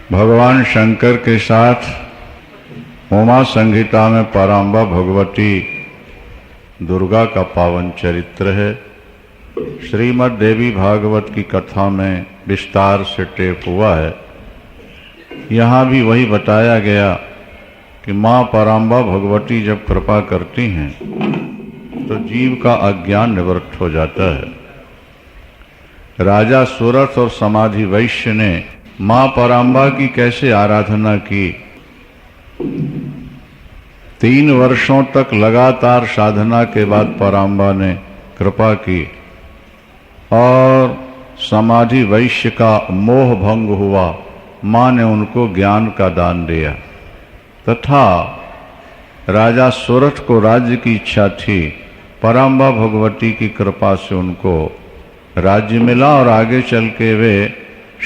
भगवान शंकर के साथ उमा संहिता में पराम्बा भगवती दुर्गा का पावन चरित्र है। श्रीमद् देवी भागवत की कथा में विस्तार से टेप हुआ है। यहाँ भी वही बताया गया कि माँ पराम्बा भगवती जब कृपा करती हैं तो जीव का अज्ञान निवृत्त हो जाता है। राजा सुरथ और समाधि वैश्य ने माँ पराम्बा की कैसे आराधना की। 3 वर्षों तक लगातार साधना के बाद पराम्बा ने कृपा की और समाधि वैश्य का मोह भंग हुआ। माँ ने उनको ज्ञान का दान दिया तथा राजा सुरथ को राज्य की इच्छा थी। पराम्बा भगवती की कृपा से उनको राज्य मिला और आगे चल के वे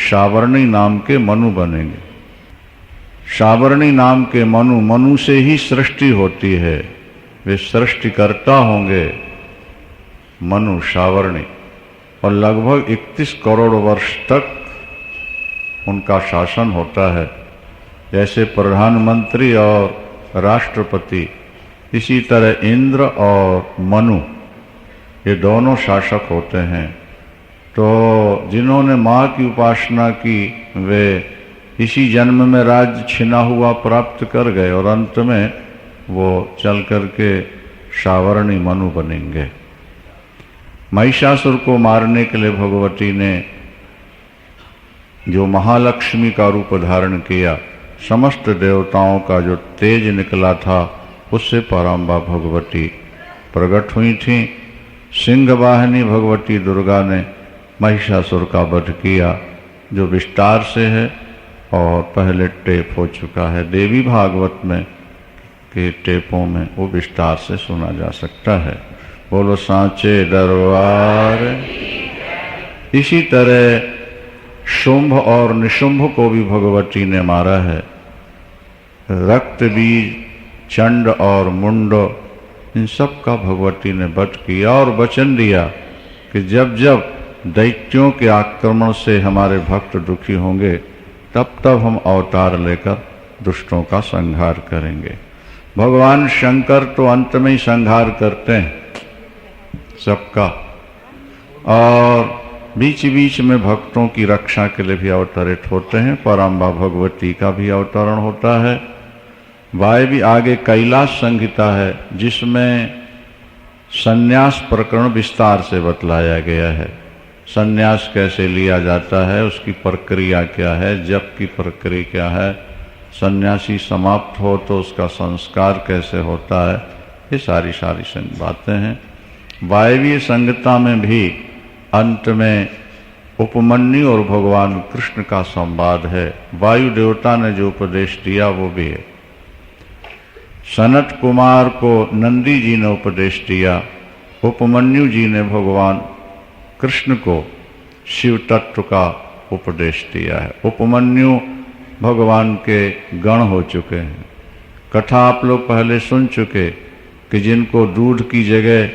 सावर्णी नाम के मनु बनेंगे। सावर्णी नाम के मनु से ही सृष्टि होती है। वे सृष्टिकर्ता होंगे मनु सावर्णी, और लगभग 31 करोड़ वर्ष तक उनका शासन होता है। जैसे प्रधानमंत्री और राष्ट्रपति, इसी तरह इंद्र और मनु ये दोनों शासक होते हैं। तो जिन्होंने माँ की उपासना की वे इसी जन्म में राज्य छिना हुआ प्राप्त कर गए और अंत में वो चल करके सावर्णी मनु बनेंगे। महिषासुर को मारने के लिए भगवती ने जो महालक्ष्मी का रूप धारण किया, समस्त देवताओं का जो तेज निकला था उससे पराम्बा भगवती प्रकट हुई थी। सिंह वाहिनी भगवती दुर्गा ने महिषासुर का वध किया, जो विस्तार से है और पहले टेप हो चुका है। देवी भागवत में के टेपों में वो विस्तार से सुना जा सकता है। बोलो सांचे दरबार। इसी तरह शुंभ और निशुंभ को भी भगवती ने मारा है। रक्त बीज, चंड और मुंड, इन सब का भगवती ने वध किया और वचन दिया कि जब जब दैत्यों के आक्रमण से हमारे भक्त दुखी होंगे तब तब हम अवतार लेकर दुष्टों का संहार करेंगे। भगवान शंकर तो अंत में ही संहार करते हैं सबका, और बीच बीच में भक्तों की रक्षा के लिए भी अवतरित होते हैं। पराम्बा भगवती का भी अवतरण होता है। वायवी आगे कैलाश संहिता है जिसमें संन्यास प्रकरण विस्तार से बतलाया गया है। संन्यास कैसे लिया जाता है, उसकी प्रक्रिया क्या है, जप की प्रक्रिया क्या है, सन्यासी समाप्त हो तो उसका संस्कार कैसे होता है, ये सारी बातें हैं। वायवीय संहिता में भी अंत में उपमन्यु और भगवान कृष्ण का संवाद है। वायु देवता ने जो उपदेश दिया वो भी है। सनत कुमार को नंदी जी ने उपदेश दिया। उपमन्यु जी ने भगवान कृष्ण को शिव तत्व का उपदेश दिया है। उपमन्यु भगवान के गण हो चुके हैं। कथा आप लोग पहले सुन चुके कि जिनको दूध की जगह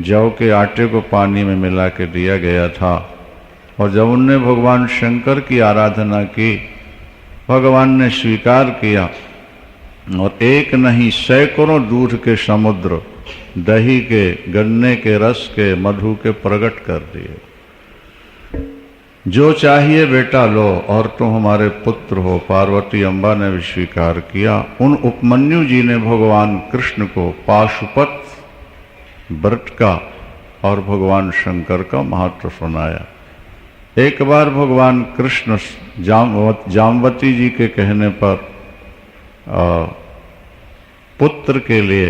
जौ के आटे को पानी में मिला के दिया गया था, और जब उनने भगवान शंकर की आराधना की, भगवान ने स्वीकार किया और एक नहीं सैकड़ों दूध के समुद्र, दही के, गन्ने के रस के, मधु के प्रकट कर दिए। जो चाहिए बेटा लो और तुम हमारे पुत्र हो, पार्वती अम्बा ने भी स्वीकार किया। उन उपमन्यु जी ने भगवान कृष्ण को पाशुपत व्रत का और भगवान शंकर का महत्व सुनाया। एक बार भगवान कृष्ण जामवती जी के कहने पर पुत्र के लिए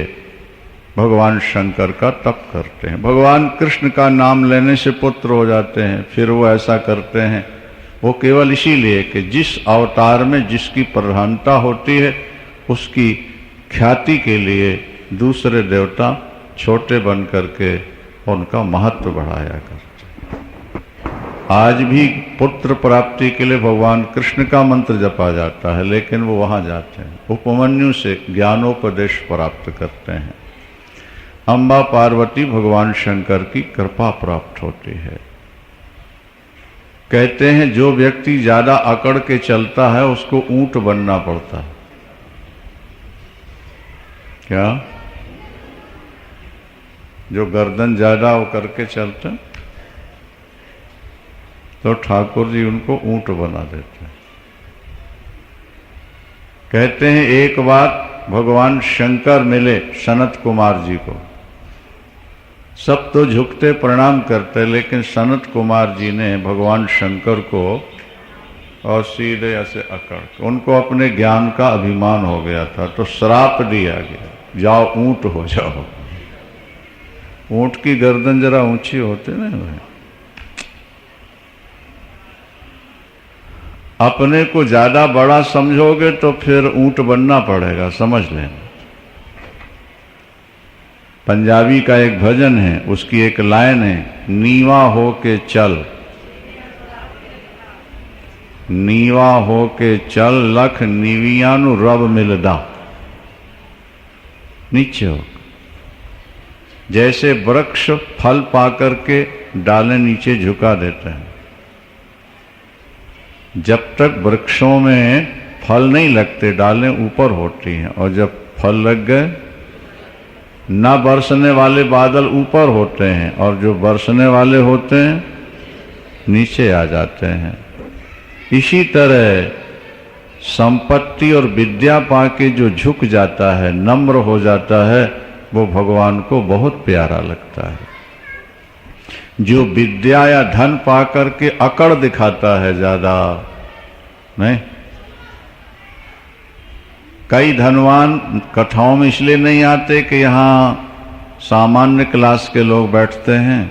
भगवान शंकर का तप करते हैं। भगवान कृष्ण का नाम लेने से पुत्र हो जाते हैं। फिर वो ऐसा करते हैं, वो केवल इसीलिए कि जिस अवतार में जिसकी प्रधानता होती है उसकी ख्याति के लिए दूसरे देवता छोटे बन करके उनका महत्व बढ़ाया करते हैं। आज भी पुत्र प्राप्ति के लिए भगवान कृष्ण का मंत्र जपा जाता है, लेकिन वो वहाँ जाते हैं, उपमन्यु से ज्ञानोपदेश प्राप्त करते हैं। अम्बा पार्वती भगवान शंकर की कृपा प्राप्त होती है। कहते हैं जो व्यक्ति ज्यादा अकड़ के चलता है उसको ऊंट बनना पड़ता है। क्या? जो गर्दन ज्यादा वो करके चलते हैं तो ठाकुर जी उनको ऊंट बना देते हैं। कहते हैं एक बार भगवान शंकर मिले सनत कुमार जी को। सब तो झुकते प्रणाम करते, लेकिन सनत कुमार जी ने भगवान शंकर को और सीधे ऐसे अकड़, उनको अपने ज्ञान का अभिमान हो गया था तो श्राप दिया गया, जाओ ऊंट हो जाओ। ऊंट की गर्दन जरा ऊंची होती ना भाई। अपने को ज्यादा बड़ा समझोगे तो फिर ऊंट बनना पड़ेगा, समझ लेना। पंजाबी का एक भजन है, उसकी एक लाइन है, नीवा हो के चल, नीवा हो के चल, लख नीवियानु रब मिलदा। नीचे हो, जैसे वृक्ष फल पाकर के डालें नीचे झुका देते हैं, जब तक वृक्षों में फल नहीं लगते डालें ऊपर होती हैं, और जब फल लग गए न बरसने वाले बादल ऊपर होते हैं और जो बरसने वाले होते हैं नीचे आ जाते हैं। इसी तरह संपत्ति और विद्या पाके जो झुक जाता है, नम्र हो जाता है, वो भगवान को बहुत प्यारा लगता है। जो विद्या या धन पाकर के अकड़ दिखाता है ज्यादा नहीं। कई धनवान कथाओं में इसलिए नहीं आते कि यहाँ सामान्य क्लास के लोग बैठते हैं,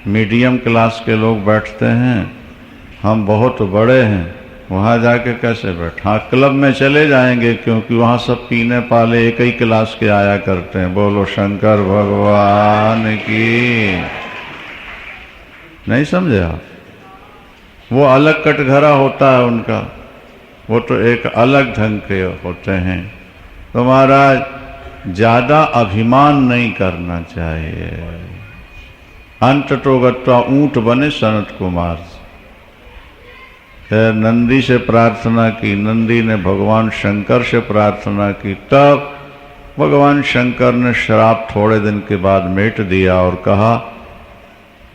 मीडियम क्लास के लोग बैठते हैं, हम बहुत बड़े हैं, वहाँ जाके कैसे बैठ। हाँ, क्लब में चले जाएंगे क्योंकि वहाँ सब पीने पाले एक ही क्लास के आया करते हैं। बोलो शंकर भगवान की। नहीं समझे आप? वो अलग कटघरा होता है उनका, वो तो एक अलग ढंग के होते हैं। तो महाराज ज्यादा अभिमान नहीं करना चाहिए। अंत तो गत्वा ऊंट बने सनत कुमार। फिर नंदी से प्रार्थना की, नंदी ने भगवान शंकर से प्रार्थना की, तब भगवान शंकर ने श्राप थोड़े दिन के बाद मेट दिया और कहा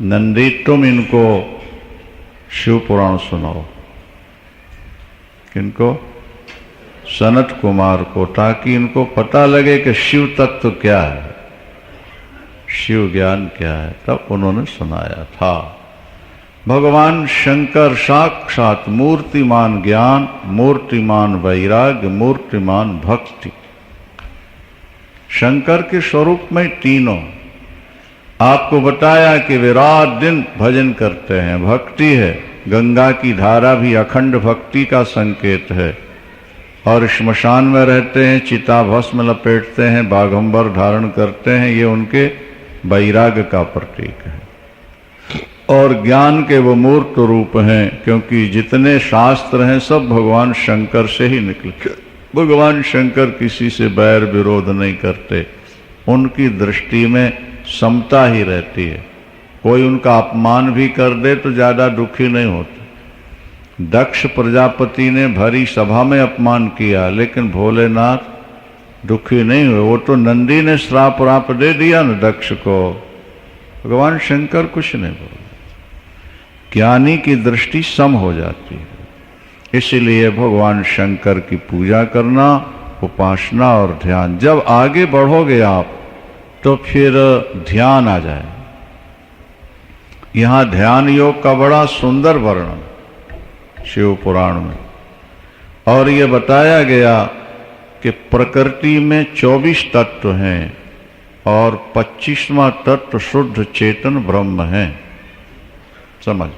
नंदी तुम इनको शिव पुराण सुनाओ। किनको? सनत कुमार को, ताकि इनको पता लगे कि शिव तत्व क्या है, शिव ज्ञान क्या है। तब उन्होंने सुनाया था। भगवान शंकर साक्षात मूर्तिमान ज्ञान, मूर्तिमान वैराग्य, मूर्तिमान भक्ति। शंकर के स्वरूप में तीनों आपको बताया कि वे रात दिन भजन करते हैं, भक्ति है। गंगा की धारा भी अखंड भक्ति का संकेत है। और श्मशान में रहते हैं, चिता भस्म लपेटते हैं, बाघंबर धारण करते हैं, ये उनके वैराग्य का प्रतीक है। और ज्ञान के वो मूर्त रूप हैं, क्योंकि जितने शास्त्र हैं सब भगवान शंकर से ही निकले। भगवान शंकर किसी से बैर विरोध नहीं करते, उनकी दृष्टि में समता ही रहती है। कोई उनका अपमान भी कर दे तो ज्यादा दुखी नहीं होते। दक्ष प्रजापति ने भरी सभा में अपमान किया, लेकिन भोलेनाथ दुखी नहीं हुए। वो तो नंदी ने श्राप राप दे दिया न दक्ष को, भगवान शंकर कुछ नहीं बोले। ज्ञानी की दृष्टि सम हो जाती है। इसलिए भगवान शंकर की पूजा करना, उपासना और ध्यान। जब आगे बढ़ोगे आप तो फिर ध्यान आ जाए। यहाँ ध्यान योग का बड़ा सुंदर वर्णन शिव पुराण में। और ये बताया गया कि प्रकृति में 24 तत्व हैं और 25वां तत्व शुद्ध चेतन ब्रह्म है। समझ,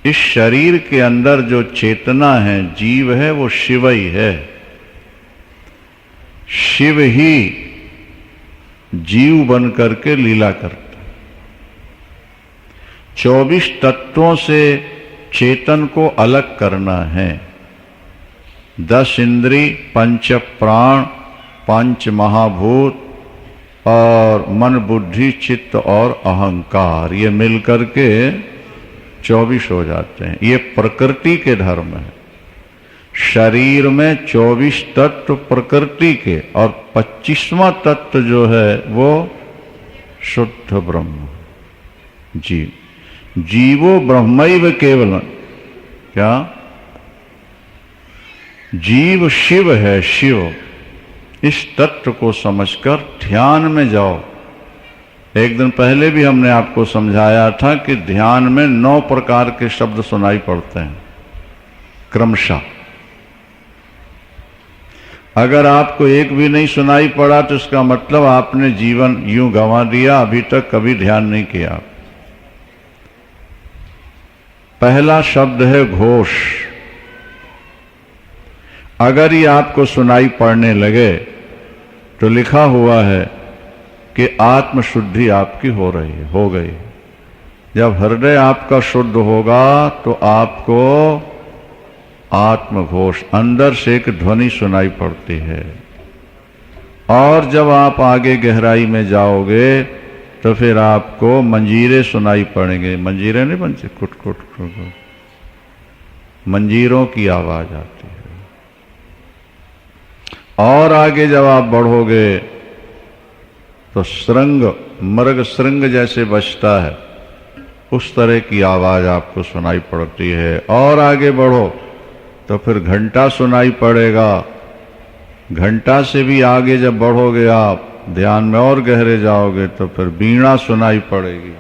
इस शरीर के अंदर जो चेतना है, जीव है, वो शिव ही है। शिव ही जीव बन करके लीला करता। 24 तत्वों से चेतन को अलग करना है। 10 इंद्री, 5 प्राण, 5 महाभूत और मन बुद्धि चित्त और अहंकार, ये मिलकर के 24 हो जाते हैं। ये प्रकृति के धर्म है। शरीर में 24 तत्व प्रकृति के और 25वां तत्व जो है वो शुद्ध ब्रह्म जीव। जीवो ब्रह्मैव केवल, क्या जीव शिव है, शिव। इस तत्व को समझकर ध्यान में जाओ। एक दिन पहले भी हमने आपको समझाया था कि ध्यान में 9 प्रकार के शब्द सुनाई पड़ते हैं क्रमशः। अगर आपको एक भी नहीं सुनाई पड़ा तो इसका मतलब आपने जीवन यूं गंवा दिया, अभी तक कभी ध्यान नहीं किया। पहला शब्द है घोष। अगर ये आपको सुनाई पड़ने लगे तो लिखा हुआ है कि आत्म शुद्धि आपकी हो रही है, हो गई। जब हृदय आपका शुद्ध होगा तो आपको आत्मघोष, अंदर से एक ध्वनि सुनाई पड़ती है। और जब आप आगे गहराई में जाओगे तो फिर आपको मंजीरे सुनाई पड़ेंगे। मंजीरे नहीं बनते, कुट कुट कुट, मंजीरों की आवाज आती है। और आगे जब आप बढ़ोगे तो श्रृंग, मृग श्रृंग जैसे बजता है उस तरह की आवाज आपको सुनाई पड़ती है। और आगे बढ़ो तो फिर घंटा सुनाई पड़ेगा। घंटा से भी आगे जब बढ़ोगे आप, ध्यान में और गहरे जाओगे तो फिर वीणा सुनाई पड़ेगी।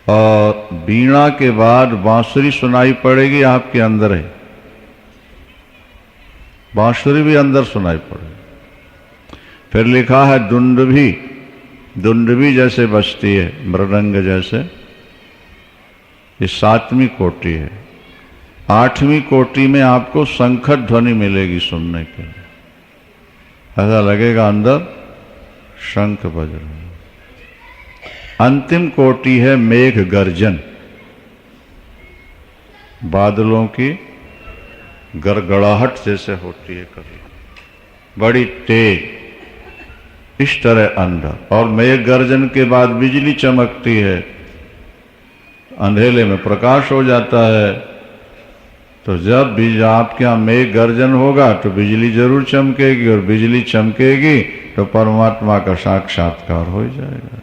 और वीणा के बाद बांसुरी सुनाई पड़ेगी, आपके अंदर है बांसुरी भी अंदर सुनाई पड़ेगी। फिर लिखा है दुंदुभी, दुंदुभी जैसे बजती है, मृदंग जैसे। ये 7वीं कोटि है। 8वीं कोटि में आपको शंखद ध्वनि मिलेगी सुनने के लिए। ऐसा लगेगा अंदर शंख बज रहा है। अंतिम कोटि है मेघ गर्जन, बादलों की गड़गड़ाहट जैसे होती है कभी, बड़ी तेज, इस तरह अंदर। और मेघ गर्जन के बाद बिजली चमकती है, अंधेले में प्रकाश हो जाता है। तो जब भी आपके यहाँ मेघ गर्जन होगा तो बिजली जरूर चमकेगी, और बिजली चमकेगी तो परमात्मा का साक्षात्कार हो जाएगा।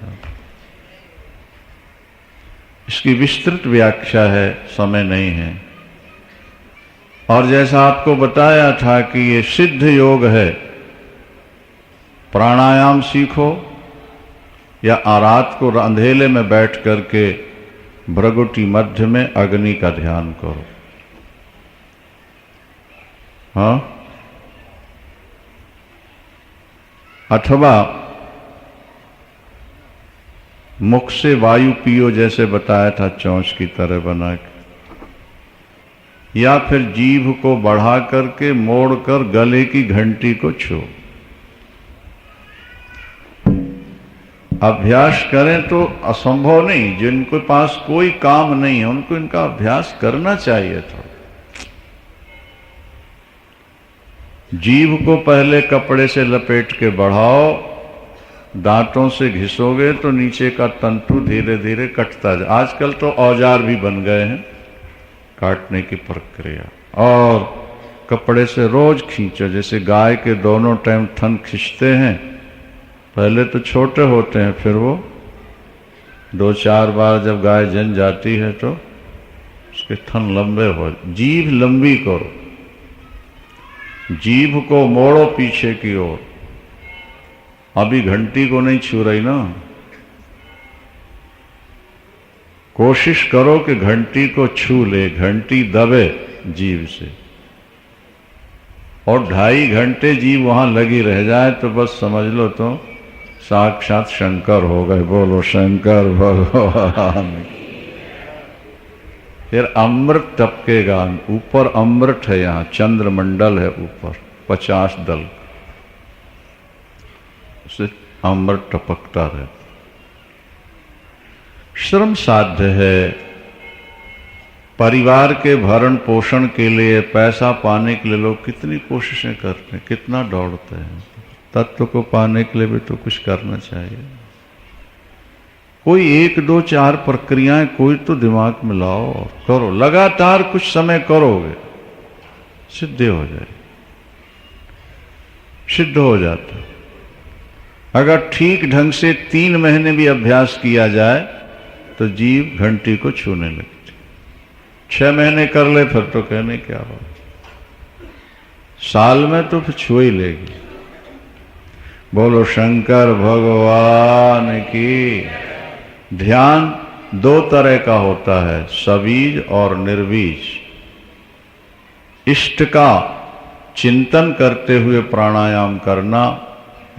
इसकी विस्तृत व्याख्या है, समय नहीं है। और जैसा आपको बताया था कि ये सिद्ध योग है, प्राणायाम सीखो या रात को अंधेले में बैठ करके भ्रगुटी मध्य में अग्नि का ध्यान करो। हाँ, अथवा मुख से वायु पियो जैसे बताया था, चोंच की तरह बना के, या फिर जीभ को बढ़ा करके मोड़कर गले की घंटी को छू। अभ्यास करें तो असंभव नहीं। जिनके पास कोई काम नहीं है उनको इनका अभ्यास करना चाहिए था। जीभ को पहले कपड़े से लपेट के बढ़ाओ, दांतों से घिसोगे तो नीचे का तंतु धीरे धीरे कटता जाए। आजकल तो औजार भी बन गए हैं काटने की प्रक्रिया। और कपड़े से रोज खींचो, जैसे गाय के दोनों टाइम थन खींचते हैं। पहले तो छोटे होते हैं, फिर वो 2-4 बार जब गाय जन जाती है तो उसके थन लंबे हो। जीभ लंबी करो, जीभ को मोड़ो पीछे की ओर। अभी घंटी को नहीं छू रही ना, कोशिश करो कि घंटी को छू ले, घंटी दबे जीभ से। और 2.5 घंटे जीभ वहां लगी रह जाए तो बस समझ लो तो साक्षात शंकर हो गए। बोलो शंकर भगवान। फिर अमृत टपकेगा, ऊपर अमृत है, यहाँ चंद्रमंडल है ऊपर 50 दल, उससे अमृत टपकता रहे। श्रम साध्य है। परिवार के भरण पोषण के लिए, पैसा पाने के लिए लोग कितनी कोशिशें करते हैं, कितना दौड़ते हैं। तत्व को पाने के लिए भी तो कुछ करना चाहिए। कोई 1 2 4 प्रक्रियाएं कोई तो दिमाग में लाओ और करो, लगातार कुछ समय करोगे सिद्ध हो जाए, सिद्ध हो जाता। अगर ठीक ढंग से 3 महीने भी अभ्यास किया जाए तो जीव घंटी को छूने लगती। 6 महीने कर ले फिर तो कहने क्या हो, साल में तो फिर छू ही लेगी। बोलो शंकर भगवान की। ध्यान 2 तरह का होता है, सबीज और निर्बीज। इष्ट का चिंतन करते हुए प्राणायाम करना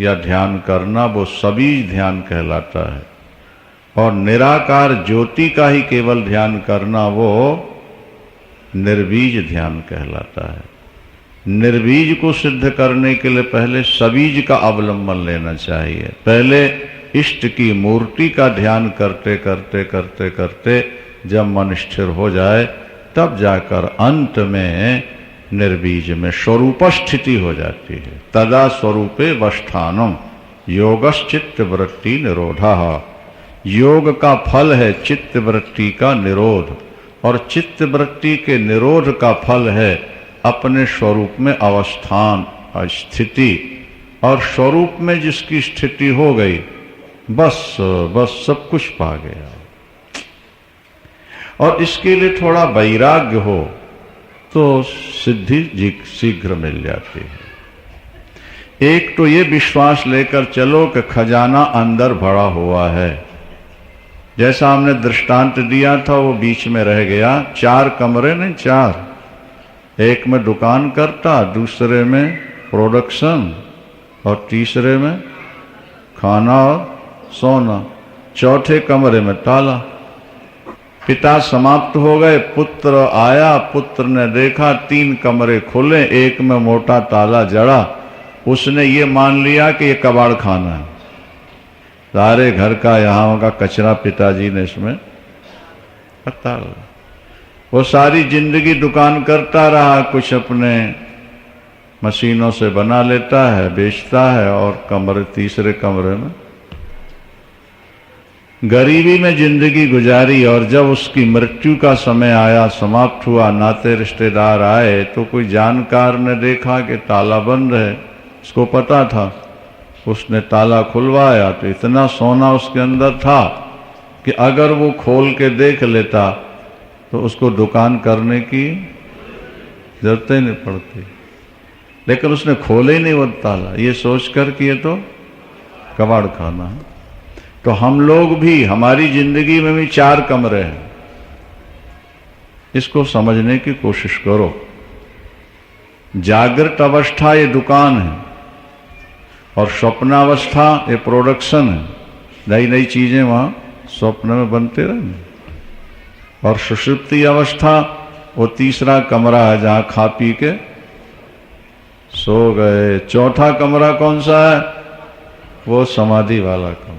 या ध्यान करना वो सबीज ध्यान कहलाता है, और निराकार ज्योति का ही केवल ध्यान करना वो निर्बीज ध्यान कहलाता है। निर्बीज को सिद्ध करने के लिए पहले सबीज का अवलंबन लेना चाहिए। पहले इष्ट की मूर्ति का ध्यान करते करते करते करते जब मन स्थिर हो जाए तब जाकर अंत में निर्बीज में स्वरूप स्थिति हो जाती है। तदा स्वरूपे वस्थानम योगश्चित्त वृत्ति निरोधा। योग का फल है चित्त वृत्ति का निरोध, और चित्त वृत्ति के निरोध का फल है अपने स्वरूप में अवस्थान स्थिति। और स्वरूप में जिसकी स्थिति हो गई बस बस सब कुछ पा गया। और इसके लिए थोड़ा वैराग्य हो तो सिद्धि शीघ्र मिल जाती है। एक तो ये विश्वास लेकर चलो कि खजाना अंदर भरा हुआ है। जैसा हमने दृष्टांत दिया था वो बीच में रह गया। 4 कमरे नहीं 4, एक में दुकान करता, दूसरे में प्रोडक्शन और तीसरे में खाना और सोना, चौथे कमरे में ताला। पिता समाप्त हो गए, पुत्र आया, पुत्र ने देखा 3 कमरे खुले, एक में मोटा ताला जड़ा। उसने ये मान लिया कि ये कबाड़ खाना है। सारे घर का यहाँ का कचरा पिताजी ने इसमें रखा। वो सारी जिंदगी दुकान करता रहा, कुछ अपने मशीनों से बना लेता है, बेचता है, और तीसरे कमरे में गरीबी में जिंदगी गुजारी। और जब उसकी मृत्यु का समय आया, समाप्त हुआ, नाते रिश्तेदार आए तो कोई जानकार ने देखा कि ताला बंद है। उसको पता था, उसने ताला खुलवाया तो इतना सोना उसके अंदर था कि अगर वो खोल के देख लेता तो उसको दुकान करने की जरूरत ही नहीं पड़ती। लेकिन उसने खोले ही नहीं वो ताला, ये सोचकर कि ये तो कबाड़ खाना है। तो हम लोग भी, हमारी जिंदगी में भी 4 कमरे हैं। इसको समझने की कोशिश करो। जागृत अवस्था ये दुकान है, और स्वप्नावस्था ये प्रोडक्शन है। नई नई चीजें वहां स्वप्न में बनते रहेंगे। और सुषुप्ति अवस्था वो तीसरा कमरा है जहां खा पी के सो गए। चौथा कमरा कौन सा है? वो समाधि वाला कमरा,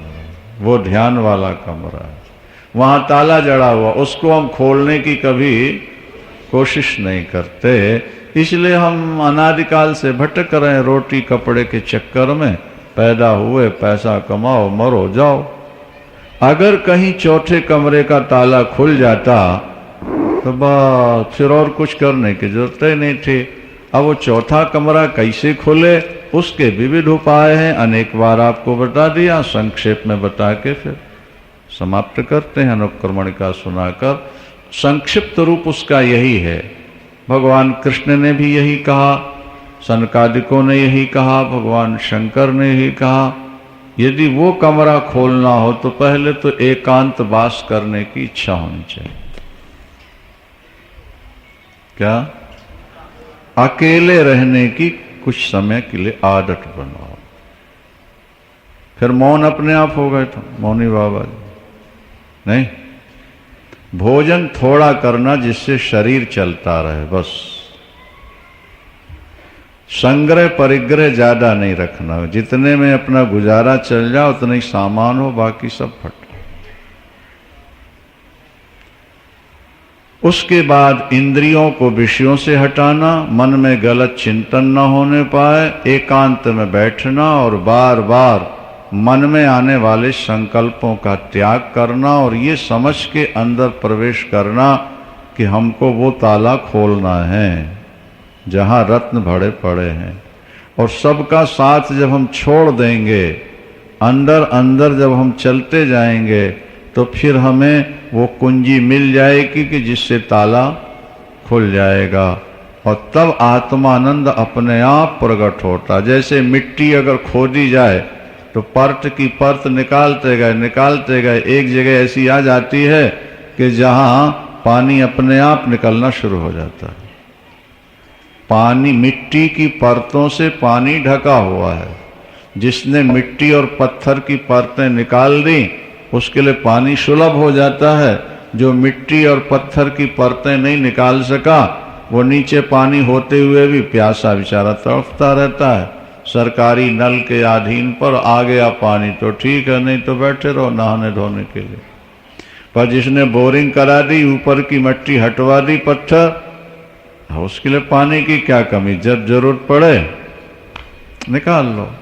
वो ध्यान वाला कमरा है। वहां ताला जड़ा हुआ, उसको हम खोलने की कभी कोशिश नहीं करते। इसलिए हम अनादिकाल से भटक रहे हैं रोटी कपड़े के चक्कर में। पैदा हुए, पैसा कमाओ, मरो, जाओ। अगर कहीं चौथे कमरे का ताला खुल जाता तो बस फिर और कुछ करने की जरूरत ही नहीं थी। अब वो चौथा कमरा कैसे खुले, उसके विविध उपाय हैं। अनेक बार आपको बता दिया, संक्षेप में बता के फिर समाप्त करते हैं अनुक्रमणिका सुनाकर। संक्षिप्त रूप उसका यही है। भगवान कृष्ण ने भी यही कहा, सनकादिकों ने यही कहा, भगवान शंकर ने यही कहा। यदि वो कमरा खोलना हो तो पहले तो एकांत वास करने की इच्छा होनी चाहिए। क्या? अकेले रहने की कुछ समय के लिए आदत बनाओ। फिर मौन अपने आप हो गए तो मौनी बाबा जी नहीं। भोजन थोड़ा करना जिससे शरीर चलता रहे, बस। संग्रह परिग्रह ज्यादा नहीं रखना, जितने में अपना गुजारा चल जाए उतना ही सामान हो, बाकी सब फट। उसके बाद इंद्रियों को विषयों से हटाना, मन में गलत चिंतन न होने पाए, एकांत में बैठना और बार बार मन में आने वाले संकल्पों का त्याग करना और ये समझ के अंदर प्रवेश करना कि हमको वो ताला खोलना है जहाँ रत्न भरे पड़े हैं। और सबका साथ जब हम छोड़ देंगे, अंदर अंदर जब हम चलते जाएंगे, तो फिर हमें वो कुंजी मिल जाएगी कि जिससे ताला खुल जाएगा। और तब आत्मानंद अपने आप प्रकट होता। जैसे मिट्टी अगर खोदी जाए तो परत की परत निकालते गए एक जगह ऐसी आ जाती है कि जहाँ पानी अपने आप निकलना शुरू हो जाता है। पानी, मिट्टी की परतों से पानी ढका हुआ है। जिसने मिट्टी और पत्थर की परतें निकाल दी उसके लिए पानी सुलभ हो जाता है। जो मिट्टी और पत्थर की परतें नहीं निकाल सका वो नीचे पानी होते हुए भी प्यासा बेचारा तड़पता रहता है। सरकारी नल के अधीन पर आ गया पानी तो ठीक है, नहीं तो बैठे रहो नहाने धोने के लिए। पर जिसने बोरिंग करा दी, ऊपर की मिट्टी हटवा दी, पत्थर, उसके लिए पानी की क्या कमी, जब जरूरत पड़े निकाल लो।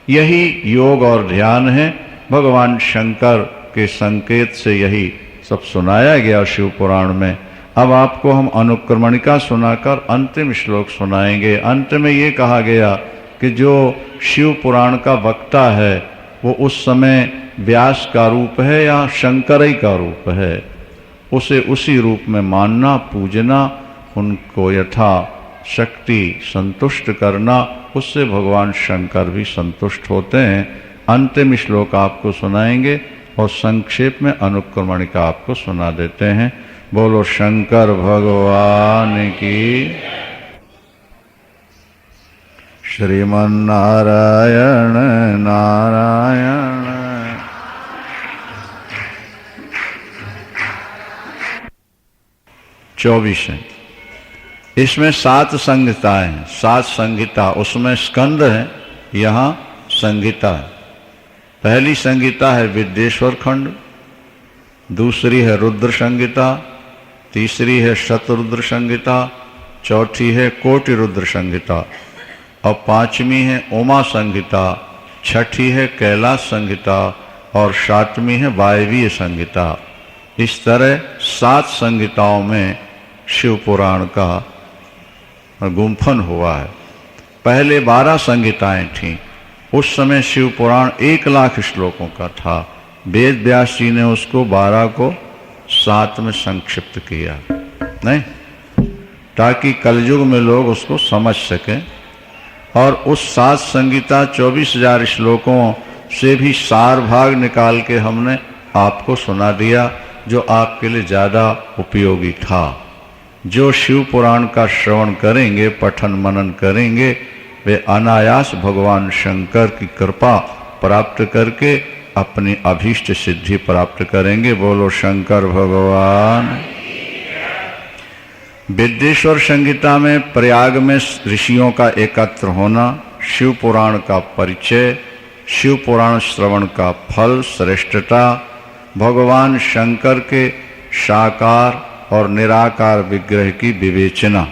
यही योग और ध्यान है। भगवान शंकर के संकेत से यही सब सुनाया गया शिव पुराण में। अब आपको हम अनुक्रमणिका सुनाकर अंतिम श्लोक सुनाएंगे। अंत में ये कहा गया कि जो शिव पुराण का वक्ता है वो उस समय व्यास का रूप है या शंकर ही का रूप है, उसे उसी रूप में मानना, पूजना, उनको यथा शक्ति संतुष्ट करना, उससे भगवान शंकर भी संतुष्ट होते हैं। अंतिम श्लोक आपको सुनाएंगे और संक्षेप में अनुक्रमणिका आपको सुना देते हैं। बोलो शंकर भगवान की। श्रीमन्नारायण नारायण। चौबीस है। इसमें 7 संहिताएं हैं। 7 संहिता, उसमें स्कंद है, यहाँ संहिता है। पहली संहिता है विद्येश्वर खंड, दूसरी है रुद्र संहिता, तीसरी है शतरुद्र संहिता, चौथी है कोटि रुद्र संहिता और 5वीं है उमा संहिता, 6ठी है कैलाश संहिता और 7वीं है वायवीय संहिता। इस तरह 7 संहिताओं में शिव पुराण का गुम्फन हुआ है। पहले 12 संहिताएं थीं। उस समय शिव पुराण 1 लाख श्लोकों का था। वेद व्यास जी ने उसको 12 को 7 में संक्षिप्त किया, नहीं, ताकि कलयुग में लोग उसको समझ सकें। और उस 7 संहिता 24,000 श्लोकों से भी सार भाग निकाल के हमने आपको सुना दिया, जो आपके लिए ज़्यादा उपयोगी था। जो शिव पुराण का श्रवण करेंगे, पठन मनन करेंगे, वे अनायास भगवान शंकर की कृपा प्राप्त करके अपनी अभीष्ट सिद्धि प्राप्त करेंगे। बोलो शंकर भगवान। विद्येश्वर संहिता में प्रयाग में ऋषियों का एकत्र होना, शिव पुराण का परिचय, शिव पुराण श्रवण का फल, श्रेष्ठता, भगवान शंकर के साकार और निराकार विग्रह की विवेचना,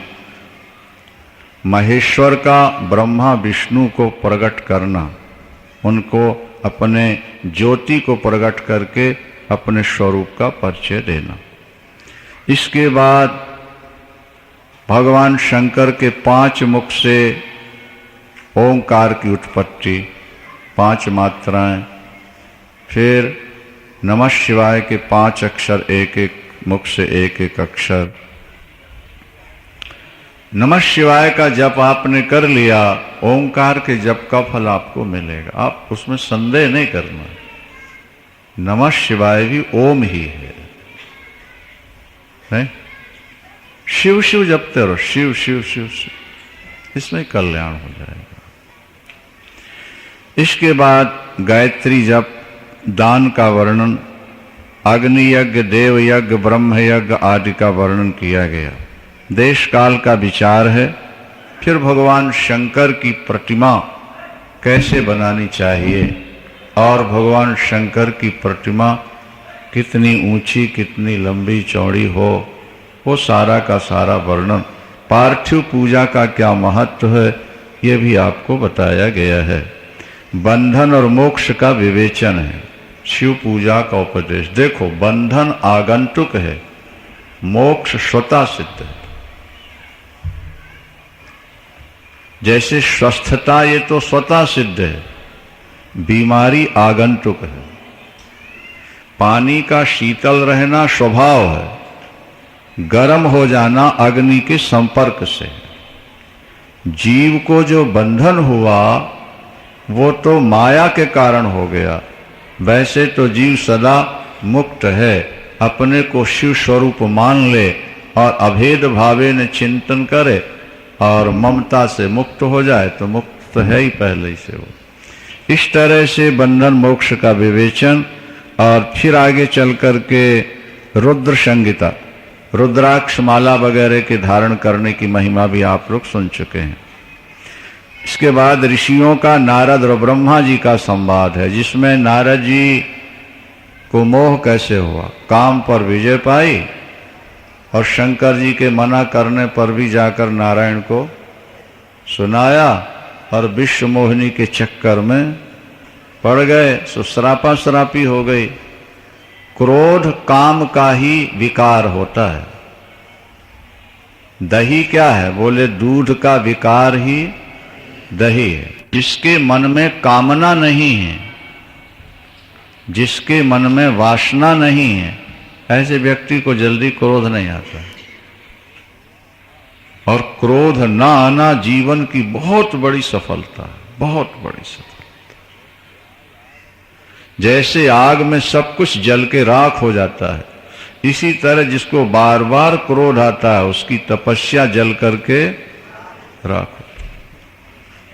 महेश्वर का ब्रह्मा विष्णु को प्रकट करना, उनको अपने ज्योति को प्रकट करके अपने स्वरूप का परिचय देना। इसके बाद भगवान शंकर के 5 मुख से ओंकार की उत्पत्ति, 5 मात्राएं, फिर नमः शिवाय के 5 अक्षर, एक एक मुख से एक एक अक्षर। नमः शिवाय का जप आपने कर लिया, ओंकार के जप का फल आपको मिलेगा, आप उसमें संदेह नहीं करना। नमः शिवाय भी ओम ही है, नहीं? शिव शिव जपते रहो, शिव शिव शिव शिव, इसमें कल्याण हो जाएगा। इसके बाद गायत्री जप, दान का वर्णन, अग्नि यज्ञ, देव यज्ञ, ब्रह्म यज्ञ आदि का वर्णन किया गया। देश काल का विचार है। फिर भगवान शंकर की प्रतिमा कैसे बनानी चाहिए और भगवान शंकर की प्रतिमा कितनी ऊंची, कितनी लंबी चौड़ी हो, वो सारा का सारा वर्णन। पार्थिव पूजा का क्या महत्व है ये भी आपको बताया गया है। बंधन और मोक्ष का विवेचन है, शिव पूजा का उपदेश। देखो, बंधन आगंतुक है, मोक्ष स्वतः सिद्ध है। जैसे स्वस्थता ये तो स्वतः सिद्ध है, बीमारी आगंतुक है। पानी का शीतल रहना स्वभाव है, गर्म हो जाना अग्नि के संपर्क से। जीव को जो बंधन हुआ वो तो माया के कारण हो गया। वैसे तो जीव सदा मुक्त है, अपने को शिव स्वरूप मान ले और अभेद भावे ने चिंतन करे और ममता से मुक्त हो जाए तो मुक्त है ही पहले ही से वो। इस तरह से बंधन मोक्ष का विवेचन। और फिर आगे चल कर के रुद्र संगीता, रुद्राक्ष माला वगैरह के धारण करने की महिमा भी आप लोग सुन चुके हैं। इसके बाद ऋषियों का नारद और ब्रह्मा जी का संवाद है, जिसमें नारद जी को मोह कैसे हुआ, काम पर विजय पाई और शंकर जी के मना करने पर भी जाकर नारायण को सुनाया और विश्व मोहिनी के चक्कर में पड़ गए, सो श्रापा श्रापी हो गई। क्रोध काम का ही विकार होता है। दही क्या है? बोले दूध का विकार ही दही है। जिसके मन में कामना नहीं है, जिसके मन में वासना नहीं है, ऐसे व्यक्ति को जल्दी क्रोध नहीं आता। और क्रोध न आना जीवन की बहुत बड़ी सफलता है, बहुत बड़ी सफलता। जैसे आग में सब कुछ जल के राख हो जाता है, इसी तरह जिसको बार बार क्रोध आता है उसकी तपस्या जल करके राख।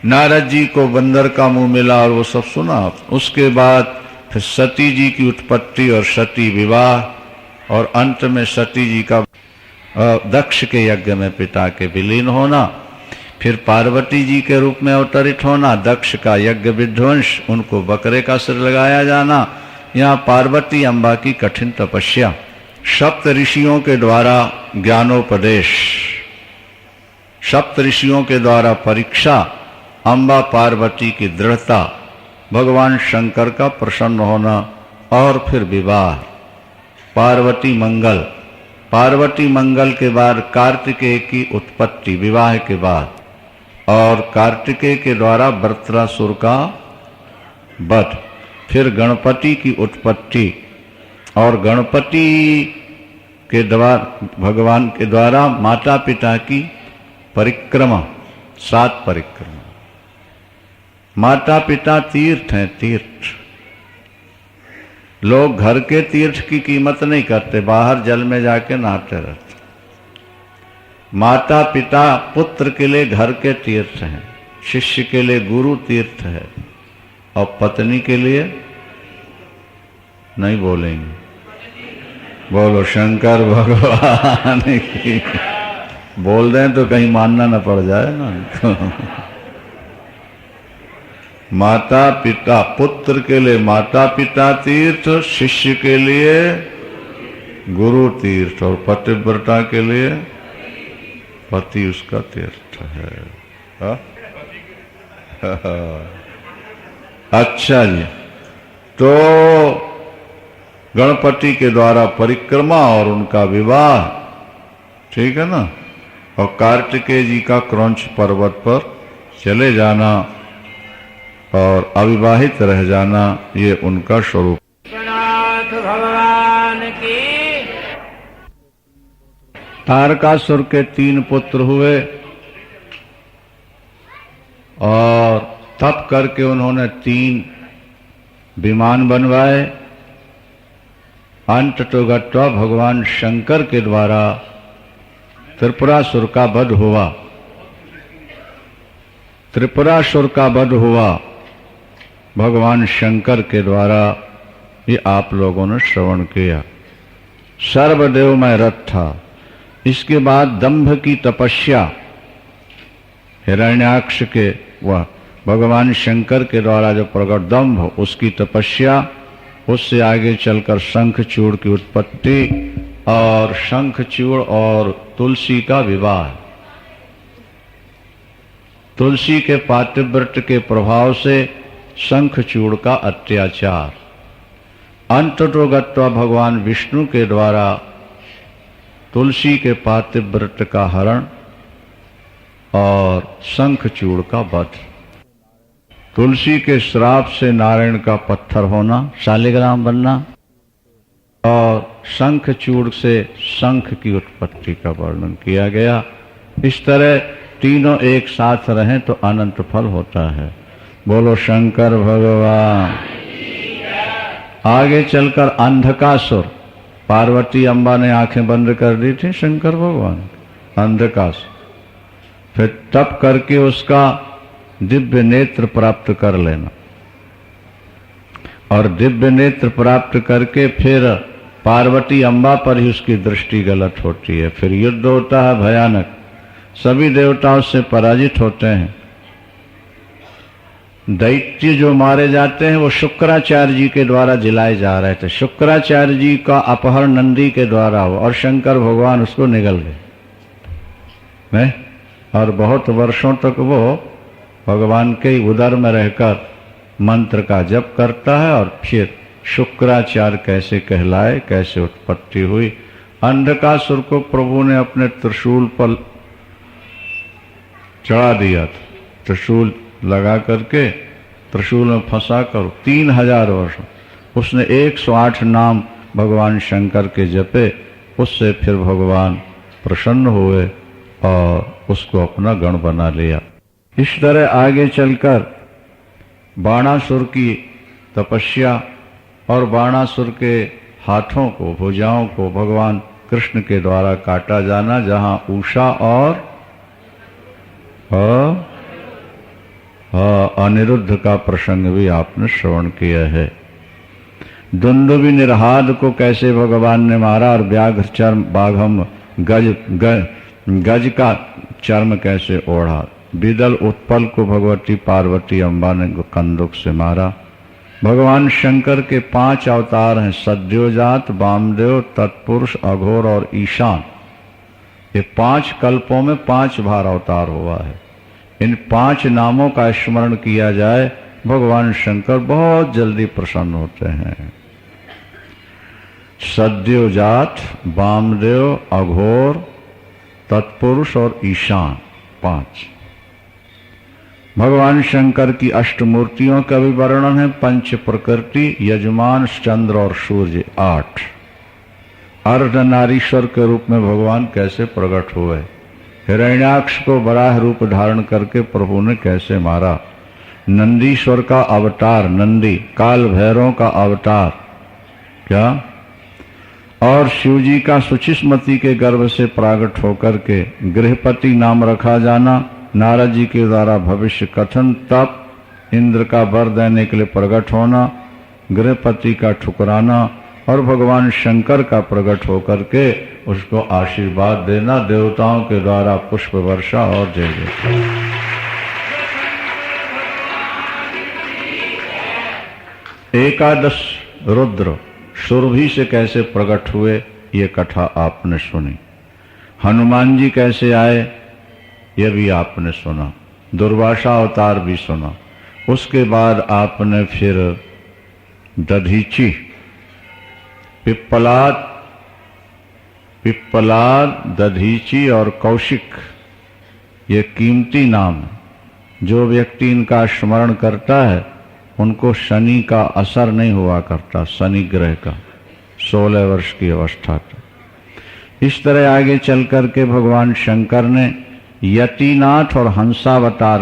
नारद जी को बंदर का मुंह मिला और वो सब सुना। उसके बाद फिर सती जी की उत्पत्ति और सती विवाह और अंत में सती जी का दक्ष के यज्ञ में पिता के विलीन होना, फिर पार्वती जी के रूप में अवतरित होना, दक्ष का यज्ञ विध्वंस, उनको बकरे का सिर लगाया जाना, यहाँ पार्वती अम्बा की कठिन तपस्या, सप्त ऋषियों के द्वारा ज्ञानोपदेश, सप्त ऋषियों के द्वारा परीक्षा, अम्बा पार्वती की दृढ़ता, भगवान शंकर का प्रसन्न होना और फिर विवाह, पार्वती मंगल। पार्वती मंगल के बाद कार्तिकेय की उत्पत्ति विवाह के बाद, और कार्तिकेय के द्वारा वृत्रासुर का वध, फिर गणपति की उत्पत्ति और गणपति के द्वारा भगवान के द्वारा माता पिता की परिक्रमा, 7 परिक्रमा। माता पिता तीर्थ हैं, तीर्थ। लोग घर के तीर्थ की कीमत नहीं करते, बाहर जल में जाके नहाते रहते। माता पिता पुत्र के लिए घर के तीर्थ हैं, शिष्य के लिए गुरु तीर्थ है, और पत्नी के लिए नहीं बोलेंगे, बोलो शंकर भगवान की। बोल दें तो कहीं मानना न पड़ जाए ना। माता पिता, पुत्र के लिए माता पिता तीर्थ, शिष्य के लिए गुरु तीर्थ, और पतिव्रता के लिए पति उसका तीर्थ है। अच्छा जी, तो गणपति के द्वारा परिक्रमा और उनका विवाह, ठीक है ना, और कार्तिकेय जी का क्रौंच पर्वत पर चले जाना और अविवाहित रह जाना, ये उनका स्वरूप। भगवान की। तारकासुर के 3 पुत्र हुए और तप करके उन्होंने 3 विमान बनवाए। अंत तो गत्वा भगवान शंकर के द्वारा त्रिपुरासुर का वध हुआ। त्रिपुरासुर का वध हुआ भगवान शंकर के द्वारा, ये आप लोगों ने श्रवण किया। सर्वदेवमय रथ था। इसके बाद दंभ की तपस्या, हिरण्याक्ष के वह भगवान शंकर के द्वारा जो प्रकट दंभ, उसकी तपस्या, उससे आगे चलकर शंखचूड़ की उत्पत्ति और शंखचूड़ और तुलसी का विवाह। तुलसी के पातिव्रत के प्रभाव से शंखचूड़ का अत्याचार। अंततो गत्वा भगवान विष्णु के द्वारा तुलसी के पातिव्रत का हरण और शंखचूड़ का वध। तुलसी के श्राप से नारायण का पत्थर होना, शालिग्राम बनना, और शंखचूड़ से शंख की उत्पत्ति का वर्णन किया गया। इस तरह तीनों एक साथ रहें तो अनंत फल होता है। बोलो शंकर भगवान। आगे चलकर अंधकासुर, पार्वती अम्बा ने आंखें बंद कर दी थी शंकर भगवान, अंधकासुर, फिर तप करके उसका दिव्य नेत्र प्राप्त कर लेना, और दिव्य नेत्र प्राप्त करके फिर पार्वती अम्बा पर ही उसकी दृष्टि गलत होती है। फिर युद्ध होता है भयानक, सभी देवताओं से पराजित होते हैं। दैत्य जो मारे जाते हैं वो शुक्राचार्य जी के द्वारा जिलाए जा रहे थे। शुक्राचार्य जी का अपहरण नंदी के द्वारा हुआ और शंकर भगवान उसको निगल गए नहीं, और बहुत वर्षों तक वो भगवान के उदर में रहकर मंत्र का जप करता है। और फिर शुक्राचार्य कैसे कहलाए, कैसे उत्पत्ति हुई। अंधकासुर को प्रभु ने अपने त्रिशूल पर चढ़ा दिया था, त्रिशूल लगा करके त्रिशूल में फंसा कर 3000 वर्ष उसने 108 नाम भगवान शंकर के जपे। उससे फिर भगवान प्रसन्न हुए और उसको अपना गण बना लिया। इस तरह आगे चलकर बाणासुर की तपस्या और बाणासुर के हाथों को, भुजाओं को भगवान कृष्ण के द्वारा काटा जाना, जहां उषा और अनिरुद्ध का प्रसंग भी आपने श्रवण किया है। दुंदुभि निर्हाद को कैसे भगवान ने मारा, और व्याघ्र चर्म बाघम गज का चर्म कैसे ओढ़ा। बिदल उत्पल को भगवती पार्वती अम्बा ने कंदुक से मारा। भगवान शंकर के 5 अवतार हैं, सद्योजात, वामदेव, तत्पुरुष, अघोर और ईशान। ये 5 कल्पों में 5 बार अवतार हुआ है। इन 5 नामों का स्मरण किया जाए, भगवान शंकर बहुत जल्दी प्रसन्न होते हैं। सद्योजात, वामदेव, अघोर, तत्पुरुष और ईशान, 5। भगवान शंकर की अष्टमूर्तियों का भी वर्णन है। पंच प्रकृति, यजमान, चंद्र और सूर्य, 8। अर्धनारीश्वर के रूप में भगवान कैसे प्रकट हुए। हिरण्याक्ष को बराह रूप धारण करके प्रभु ने कैसे मारा। नंदीश्वर का अवतार नंदी, काल भैरव का अवतार क्या, और शिवजी का सुचिस्मती के गर्भ से प्रागट होकर के गृहपति नाम रखा जाना, नारद जी के द्वारा भविष्य कथन, तप, इंद्र का वर देने के लिए प्रकट होना, गृहपति का ठुकराना, और भगवान शंकर का प्रकट होकर के उसको आशीर्वाद देना, देवताओं के द्वारा पुष्प वर्षा और जय जय। एकादश रुद्र सुरभि से कैसे प्रकट हुए, ये कथा आपने सुनी। हनुमान जी कैसे आए, ये भी आपने सुना। दुर्वासा अवतार भी सुना। उसके बाद आपने फिर दधीची, पिप्पलाद, दधीची और कौशिक, ये कीमती नाम। जो व्यक्ति इनका स्मरण करता है उनको शनि का असर नहीं हुआ करता, शनि ग्रह का, 16 वर्ष की अवस्था तक। इस तरह आगे चल कर के भगवान शंकर ने यतिनाथ और हंसावतार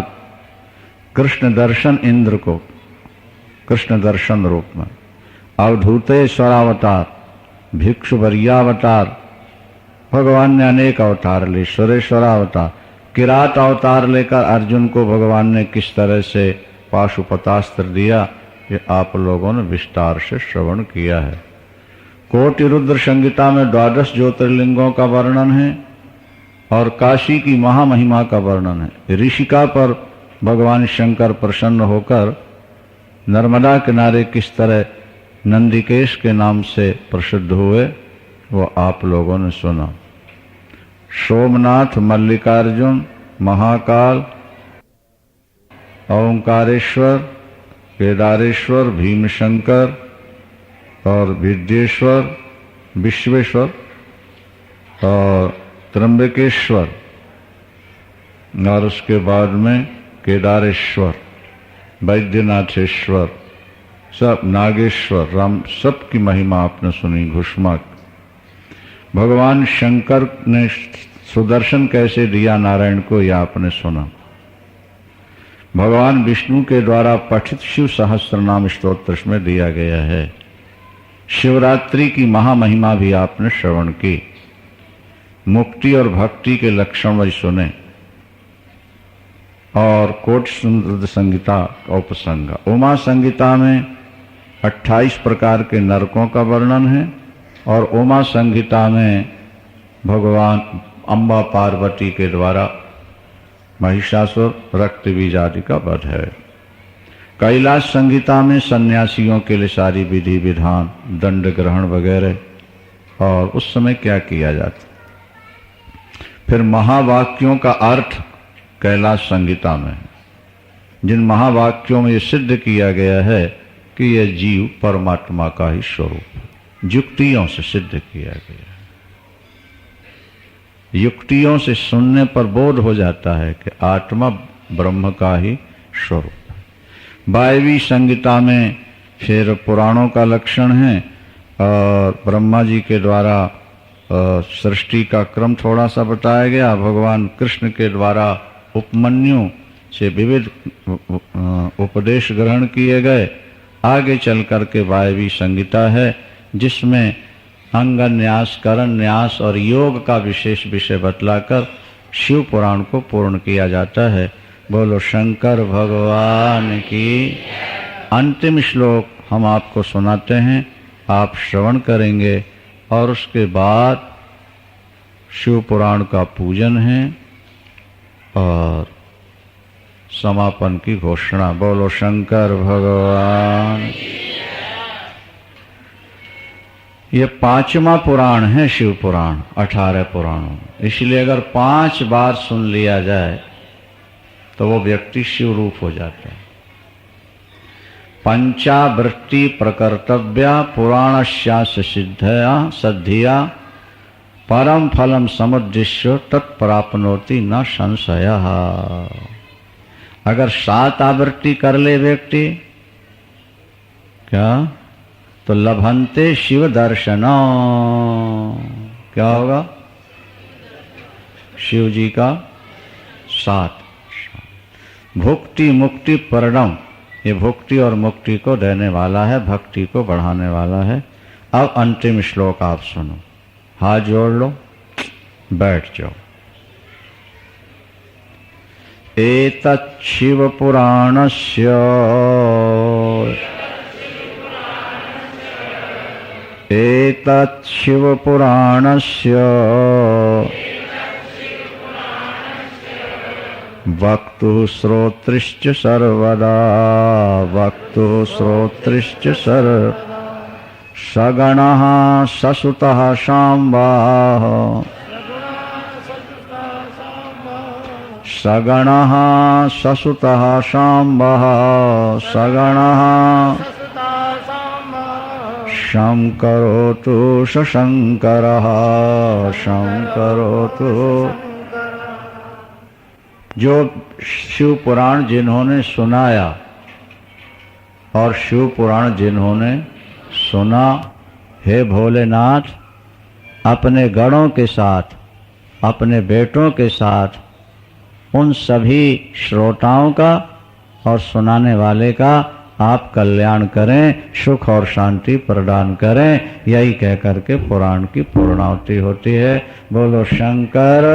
कृष्ण दर्शन इंद्र को कृष्ण दर्शन रूप में, अवधूतेश्वरावतार, भिक्षुवर्यावतार, भगवान ने अनेक अवतार लिए, सुरेश्वरावतार, किरात अवतार लेकर अर्जुन को भगवान ने किस तरह से पाशुपतास्त्र दिया, ये आप लोगों ने विस्तार से श्रवण किया है। कोटि रुद्र संहिता में 12 ज्योतिर्लिंगों का वर्णन है और काशी की महामहिमा का वर्णन है। ऋषिका पर भगवान शंकर प्रसन्न होकर नर्मदा किनारे किस तरह नंदिकेश के नाम से प्रसिद्ध हुए, वो आप लोगों ने सुना। सोमनाथ, मल्लिकार्जुन, महाकाल, ओंकारेश्वर, केदारेश्वर, भीमशंकर और विद्येश्वर, विश्वेश्वर और त्र्यंबकेश्वर, और उसके बाद में केदारेश्वर, वैद्यनाथेश्वर, सब नागेश्वर, राम, सब की महिमा आपने सुनी। घुष्मक भगवान शंकर ने सुदर्शन कैसे दिया नारायण को, यह आपने सुना। भगवान विष्णु के द्वारा पठित शिव सहस्त्र नाम स्तोत्र में दिया गया है। शिवरात्रि की महामहिमा भी आपने श्रवण की। मुक्ति और भक्ति के लक्षण वही सुने। और कोटि सुंदर संगीता का उपसंग। उमा संगीता में 28 प्रकार के नरकों का वर्णन है और उमा संगीता में भगवान अम्बा पार्वती के द्वारा महिषासुर, रक्तबीज आदि का वध है। कैलाश संगीता में सन्यासियों के लिए सारी विधि विधान, दंड ग्रहण वगैरह और उस समय क्या किया जाता। फिर महावाक्यों का अर्थ कैलाश संगीता में, जिन महावाक्यों में यह सिद्ध किया गया है कि यह जीव परमात्मा का ही स्वरूप, युक्तियों से सिद्ध किया गया है। युक्तियों से सुनने पर बोध हो जाता है कि आत्मा ब्रह्म का ही स्वरूप है। वायवी संगीता में फिर पुराणों का लक्षण है और ब्रह्मा जी के द्वारा सृष्टि का क्रम थोड़ा सा बताया गया। भगवान कृष्ण के द्वारा उपमन्यु से विविध उपदेश ग्रहण किए गए। आगे चल करके वायवी संगीता है जिसमें अंग न्यास, करण न्यास और योग का विशेष विषय बतलाकर शिव पुराण को पूर्ण किया जाता है। बोलो शंकर भगवान की। अंतिम श्लोक हम आपको सुनाते हैं, आप श्रवण करेंगे और उसके बाद शिव पुराण का पूजन है और समापन की घोषणा। बोलो शंकर भगवान। ये 5वां पुराण है शिव पुराण 18 पुराणों, इसलिए अगर 5 बार सुन लिया जाए तो वो व्यक्ति शिव रूप हो जाता है। पंचावृत्ति प्रकर्तव्या पुराणस्यास्य सिद्धया सद्धिया परम फलम समुद्दिश्य तत्प्राप्नोति न संशयः। अगर 7 आवृत्ति कर ले व्यक्ति क्या तो लभंते शिव दर्शन। क्या होगा? शिव जी का 7 भुक्ति मुक्ति परडम, ये भुक्ति और मुक्ति को देने वाला है, भक्ति को बढ़ाने वाला है। अब अंतिम श्लोक आप सुनो, हाथ जोड़ लो, बैठ जाओ। एतत् शिव पुराणस्य एतत् शिव पुराणस्य वक्तुः श्रोत्रिश्च सर्वदा वक्तुः श्रोत्रिश्च सगणः ससुतः शाम्बाः सगणः ससुतः शाम्बः सगणः शंकरोतु शंकरः शंकरोतु। जो शिव पुराण जिन्होंने सुनाया और शिव पुराण जिन्होंने सुना, हे भोलेनाथ अपने गणों के साथ, अपने बेटों के साथ उन सभी श्रोताओं का और सुनाने वाले का आप कल्याण करें, सुख और शांति प्रदान करें। यही कह करके पुराण की पूर्णाहुति होती है। बोलो शंकर।